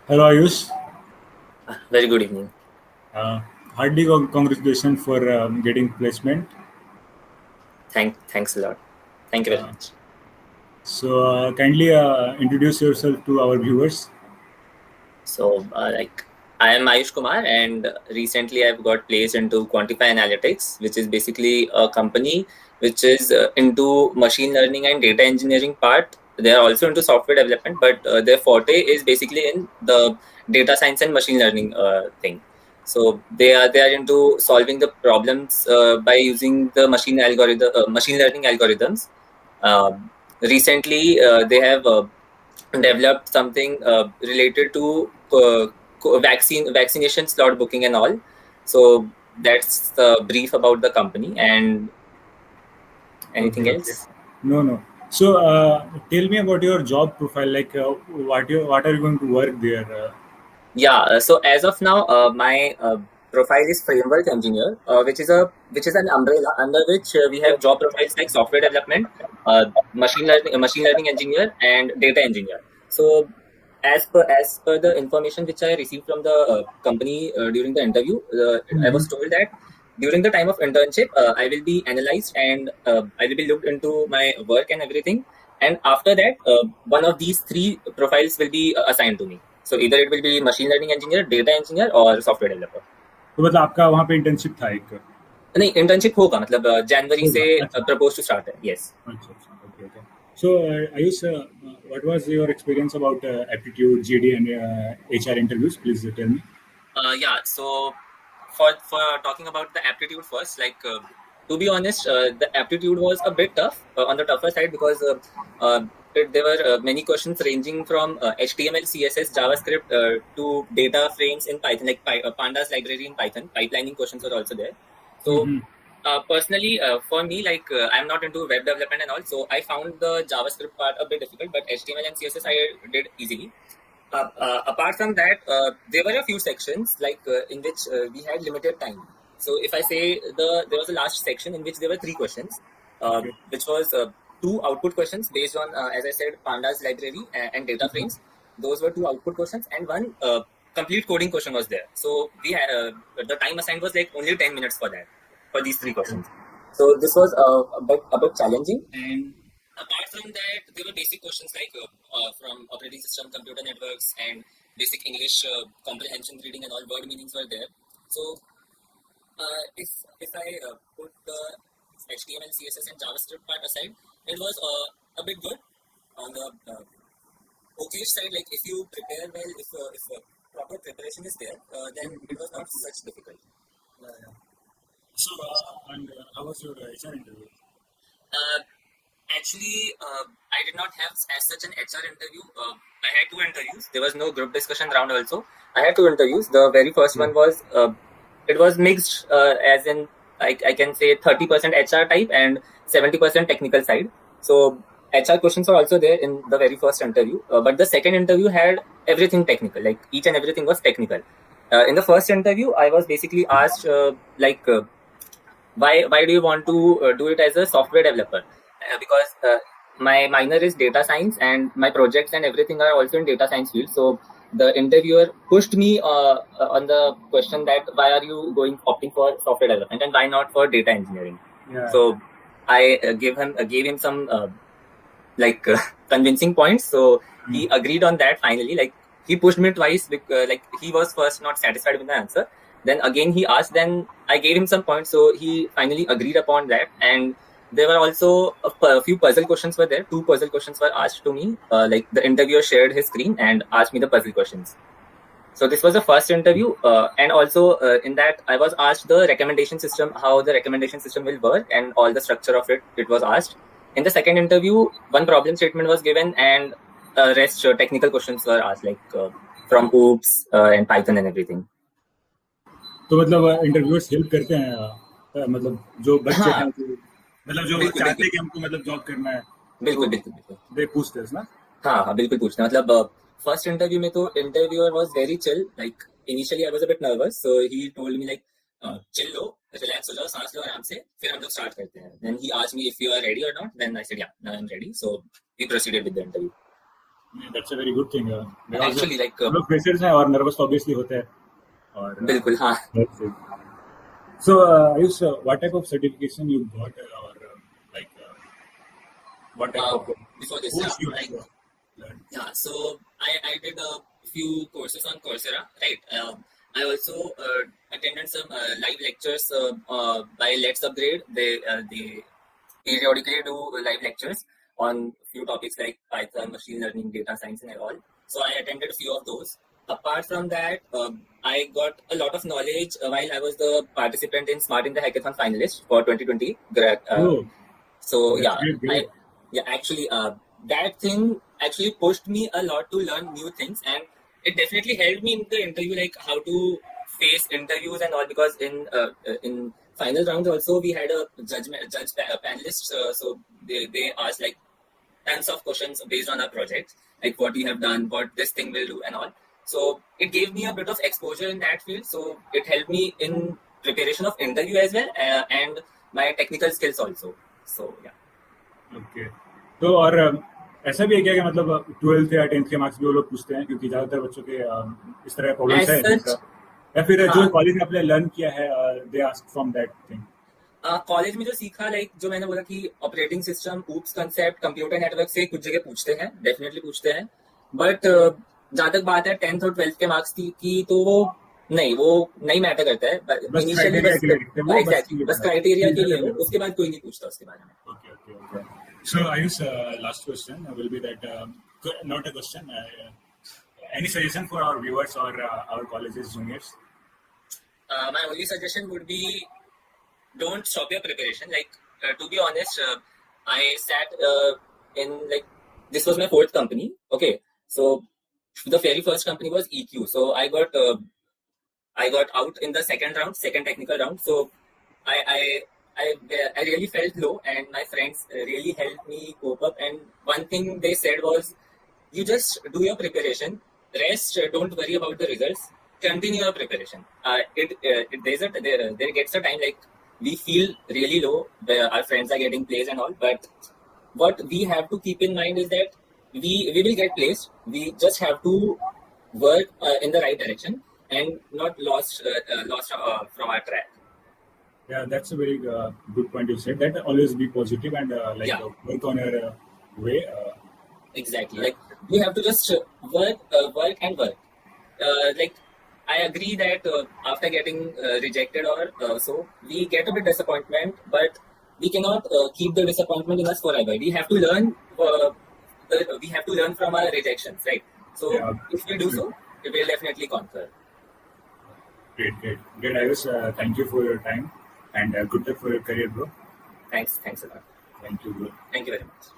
Hello, Ayush. Very good evening. Uh, Hearty congratulations for getting placement. Thanks a lot. Thank you very Uh, much. Kindly introduce yourself to our viewers. Like I am Ayush Kumar, and recently I've got placed into Quantiphi Analytics, which is basically a company which is into machine learning and data engineering part. They are also into software development, but their forte is basically in the data science and machine learning thing. So they are into solving the problems by using the machine learning algorithms. Recently, they have developed something related to vaccination slot booking and all. So that's the brief about the company. And Okay, anything okay. else? No, no. Tell me about your job profile. Like, what are you going to work there? Yeah. So as of now, my profile is framework engineer, which is an umbrella under which we have job profiles like software development, machine learning engineer, and data engineer. So as per the information which I received from the company during the interview, I Mhm. was told that during the time of internship, I will be analyzed and I will be looked into my work and everything. And after that, one of these three profiles will be assigned to me. So either it will be machine learning engineer, data engineer, or software developer. तो मतलब आपका वहाँ पे internship था एक नहीं internship होगा मतलब जनवरी से होगा अच्छा प्रपोज टू स्टार्ट है यस. अच्छा अच्छा okay okay so Ayush, what was your experience about aptitude, GD, and HR interviews? Please tell me. Yeah. So for talking about the aptitude first, like to be honest, the aptitude was a bit tough on the tougher side because there were many questions ranging from HTML, CSS, JavaScript to data frames in Python, like pandas library in Python. Pipelining questions were also there. So Mm-hmm. personally, for me, like I'm not into web development and all, so I found the JavaScript part a bit difficult, but HTML and CSS I did easily. Apart from that, there were a few sections like in which we had limited time. So if I say there was a last section in which there were three questions, Okay. which was two output questions based on, as I said, pandas library and data frames. Those were two output questions, and one complete coding question was there. So we had the time assigned was like only 10 minutes for that, for these three questions. So this was a bit challenging. And apart from that, there were basic questions like from operating system, computer networks, and basic English comprehension, reading, and all word meanings were there. So if I put the HTML, CSS, and JavaScript part aside, it was a bit good on the okay side. Like if you prepare well, if proper preparation is there, then it was not such difficult. Yeah, yeah. How was your HR interview? Uh, Actually, I did not have as such an HR interview. I had two interviews. There was no group discussion round also. I had two interviews. The very first Okay. one was it was mixed, as in I can say 30% HR type and 70% technical side. So HR questions were also there in the very first interview, but the second interview had everything technical. Like each and everything was technical. In the first interview, I was basically asked why do you want to do it as a software developer, because my minor is data science and my projects and everything are also in data science field. So the interviewer pushed me on the question that why are you opting for software development and why not for data engineering. Yeah, So I gave him some like convincing points. So yeah. he agreed on that finally. Like he pushed me twice because like he was first not satisfied with the answer. Then again he asked. Then I gave him some points. So he finally agreed upon that. And there were also a few puzzle questions were there. Two puzzle questions were asked to me. Like the interviewer shared his screen and asked me the puzzle questions. So this was the first interview, and also in that I was asked the recommendation system, how the recommendation system will work, and all the structure of it. It was asked. In the second interview, one problem statement was given, and rest technical questions were asked, like from OOPS and Python and everything. तो मतलब interviewers help करते हैं मतलब जो बच्चे हैं हाँ, मतलब जो बिल्कुल चाहते बिल्कुल हैं कि हमको मतलब जॉब करना है तो बिल्कुल बिल्कुल बिल्कुल. दे पूछते हैं ना. हाँ हाँ बिल्कुल पूछना मतलब फर्स्ट इंटरव्यू में तो interviewer was very chill. Like initially I was a bit nervous, so he told me like chill low, relax हो जाओ, सांस लो आराम से, फिर हम लोग स्टार्ट करते हैं. Then he asked me if you are ready or not. Then I said yeah, now I am ready. So we proceeded with the interview. That's a very good thing. Because Actually, like हम लोग freshers हैं और nervous तो obviously होते हैं और बिल्कुल हाँ. that's it. So, Ayush, what type of certification you got or like what type of Before this, course you like have learned? yeah, so I did a few courses on Coursera, right? I also attended some live lectures by Let's Upgrade. They periodically do live lectures on few topics like Python, machine learning, data science, and all. So I attended a few of those. Apart from that, I got a lot of knowledge while I was the participant in Smart in the Hackathon finalist for 2020. Oh, So that's great. actually, that thing actually pushed me a lot to learn new things, and it definitely helped me in the interview, like how to face interviews and all. Because in final rounds also we had a panelists, so they asked like tons of questions based on our project, like what we have done, what this thing will do, and all. So it gave me a bit of exposure in that field. So it helped me in preparation of interview as well, and my technical skills also. So yeah. Okay तो और ऐसा भी है क्या कि मतलब 12th या 10th के मार्क्स भी वो लोग पूछते हैं क्योंकि ज्यादातर बच्चों के इस तरह प्रॉब्लम्स है As such, या फिर जो हाँ, कॉलेज में आपने लर्न किया है they ask from that thing college में जो सीखा, लाइक जो मैंने बोला कि operating system, oops concept, computer network से कुछ जगह पूछते हैं, डेफिनेटली पूछते हैं. बट जहां तक बात है 10th और 12th के मार्क्स की तो वो नहीं मैटर करता है. बस इनिशियली क्राइटेरिया बस के लिए लिखते हैं वो एग्जैक्टली बस क्राइटेरिया के लिए हो, उसके बाद कोई नहीं पूछता उसके बारे में. Okay okay okay so Ayush last question will be that not a question any suggestion for our viewers or our colleges juniors? My only suggestion would be don't stop your preparation. Like to be honest, I sat in like this was my 4th company. Okay, so the very first company was EQ. So I got out in the second technical round. So I really felt low, and my friends really helped me cope up. And one thing they said was, you just do your preparation. Rest, don't worry about the results. Continue your preparation. There gets a time like we feel really low, where our friends are getting placed and all. But what we have to keep in mind is that we will get placed. We just have to work in the right direction and not lost from our track. Yeah, that's a very good point you said. That always be positive and Yeah. Work on your way. Exactly. Like you have to just work and work. Like I agree that after getting rejected or so, we get a bit disappointment, but we cannot keep the disappointment in us forever. We have to learn. We have to learn from our rejections, right? So Yeah. if we do so, we will definitely conquer. Great, Ayush. Thank you for your time and good luck for your career, bro. Thanks a lot. Thank you, bro. Thank you very much.